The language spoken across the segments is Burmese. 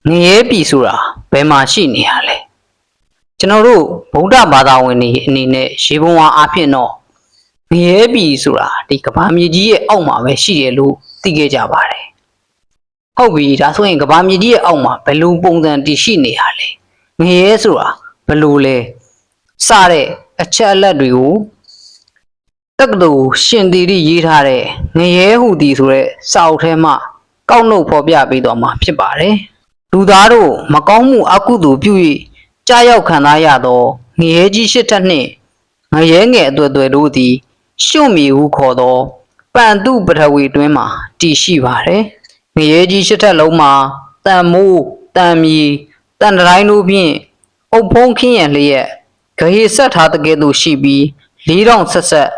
ငရဲပြည်ဆိုတာဘယ်မှာရှိနေရလဲကျွန်တော်တို့ဗုဒ္ဓဘာသာဝင်တွေအနေနဲ့ရေပုံဝါအားဖြင့်တော့ငရဲပြည်ဆိုတာဒီကမ္ဘာမြေကြီးရဲ့အောက်မှာပဲရှိတယ်လို့သိခဲ့ကြပါတယ်ဟုတ်ပြီဒါဆိုရင်ကမ္ဘာမြေကြီးရဲ့အောက်မှာဘယ်လိုပုံစံတည်ရှိနေရလဲငရဲဆိုတာဘယ်လိုလဲစတဲ့အချက်အလက်တွေကိုတက္ကသိုလ်ရှင်သီရိရေးထားတဲ့ငရဲဟူသည်ဆိုတဲ့စာအုပ်ထဲမှာကောက်နှုတ်ဖော်ပြပေးတော်မှာဖြစ်ပါတယ်လူသားတို့မကောင်းမှုအကုသိုလ်ပြု၍ကြာရောက်ခံစားရသောငရဲကြီးရှစ်ထက်နှင့်ငရဲငယ်အသွယ်သွယ်တို့သည်ရှုံ့မီဟုခေါ်သောပန်တုပထဝီတွင်မှတည်ရှိပါတယ်ငရဲကြီးရှစ်ထက်လုံးမှာတန်မိုးတန်မီတန်တိုင်းတို့ဖြင့်အုပ်ဖုံးခင်းရန်လျက်ဂဟေဆက်ထားတဲ့ကဲ့သို့ရှိပြီး4000ဆက်ဆက်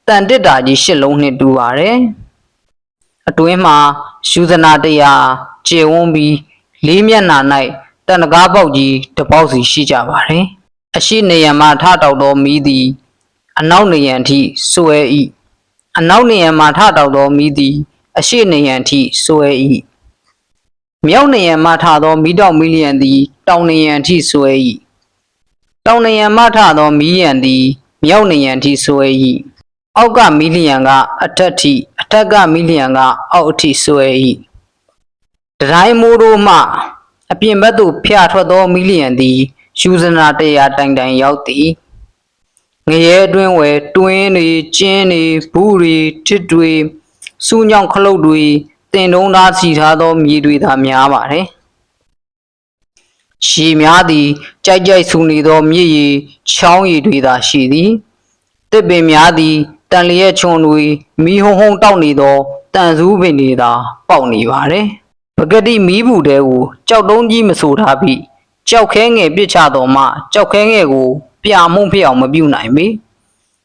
တန်တစ်တာကြီးရှစ်လုံးနှင့်တူပါတယ်အတွင်းမှာယူဇနာတရားကျေဝန်းပြီးလေးမျက်နှာ၌တန်တကားပေါက်ကြီးတစ်ပေါက်စီရှိကြပါတယ်အရှိနေရန်မှထတောက်သောမီးသည်အနောက်နေရန်ထိဆွဲ၏အနောက်နေရန်မှထတောက်သောမီးသည်အရှိနေရန်ထိဆွဲ၏မြောက်နေရန်မှထသောမီးတောက်မီးလျံသည်တောင်နေရန်ထိဆွဲ၏တောင်နေရန်မှထသောမီးလျံသည်မြောက်နေရန်ထိဆွဲ၏အောက်ကမီးလျံကအထက်ထိအထက်ကမီးလျံကအောက်အထိဆွဲ၏တတိုင်းမိုးတို့မှအပြင်ဘက်သို့ဖျားထွက်သောမီးလျံသည်ယူဇနာတရားတိုင်တိုင်ရောက်သည်ငရဲအတွင်းဝယ်တွင်းတွေကျင်းတွေဘူးတွေတစ်တွေစူးညောင်ခလုတ်တွေတင်တုံးသားစီထားသောမြေတွေသာများပါတယ်ရှည်များသည်ကြိုက်ကြိုက်ဆူနေသောမြစ်ရည်ချောင်းရည်တွေသာရှိသည်တစ်ပင်များသည်တန်လျက်ချွန်တွေမီးဟုံဟုံတောက်နေသောတန်စူးပင်တွေသာပေါက်နေပါတယ်ပကတိမီးဘူးတဲကိုကြောက်တုံးကြီးမဆိုထားပြီးကြောက်ခဲငယ်ပစ်ချတော်မှကြောက်ခဲငယ်ကိုပြာမှုန့်ဖြစ်အောင်မပြုတ်နိုင်ပေ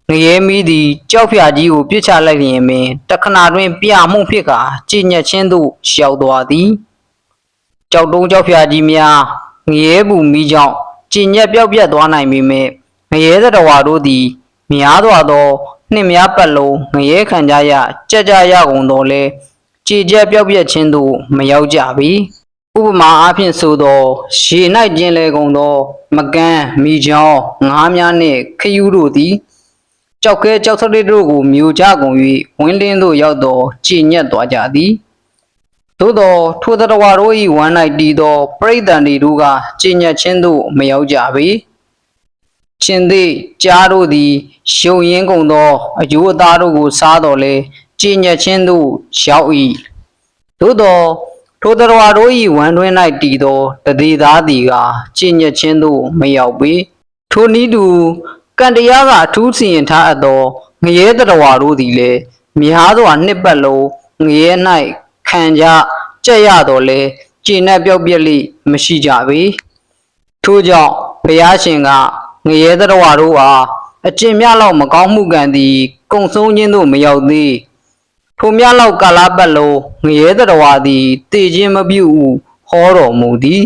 ငရဲမီးသည်ကြောက်ဖြာကြီးကိုပစ်ချလိုက်လျင်ပင်တခဏတွင်ပြာမှုန့်ဖြစ်ကာကြည်ညက်ခြင်းသို့ရောက်သွားသည်ကြောက်တုံးကြောက်ဖြာကြီးများငရဲဘူးမီးကြောင့်ကြည်ညက်ပြောက်ပြက်သွားနိုင်ပေမဲ့ငရဲသတ္တဝါတို့သည်များစွာသောနှစ်များပတ်လုံးငရဲခံကြရကြက်ကြရကုန်တော်လဲကြည်ကျက်ပြောက်ပြက်ခြင်းသို့မရောက်ကြပြီဥပမာအားဖြင့်ဆိုသောရေ၌ကျင်လေကုန်သောမကန်းမိချောင်းငါးများနှင့်ခရူးတို့သည်ကြောက်ခဲကြောက်စရိတ်တို့ကိုမြူကြကုန်၍ဝင်းလင်းသို့ရောက်သောကြည်ညက်သွားကြသည်သို့သောထိုသတ္တဝါတို့၏ဝမ်း၌တည်သောပရိသန္တိတို့ကကြည်ညက်ခြင်းသို့မရောက်ကြပေရှင်သည်ကြားတို့သည်ရှုံရင်းကုန်သောအယိုးအသားတို့ကိုစားတော်လဲကြည်ညက်ခြင်းသို့ရောက်၏သို့သောထိုသတ္တဝါတို့၏ဝမ်းတွင်း၌တည်သောတသေးသားသည်ကကြည်ညက်ခြင်းသို့မရောက်ပေထိုနည်းတူကံတရားကအထူးစီရင်ထားအပ်သောငရဲသတ္တဝါတို့သည်လည်းများစွာနှစ်ပတ်လုံးငရဲ၌ခံကြကြက်ရတော်လဲကြည်နက်ပြောက်ပြက်လိမရှိကြပေထို့ကြောင့်ဘုရားရှင်ကငရဲသတ္တဝါတို့အားအကျင့်များလောက်မကောင်းမှုကံသည်ကုံဆုံးခြင်းသို့မရောက်သေးထိုများလောက်ကာလပတ်လုံးငရဲသတ္တဝါသည်တည်ခြင်းမပြုဟုဟောတော်မူသည်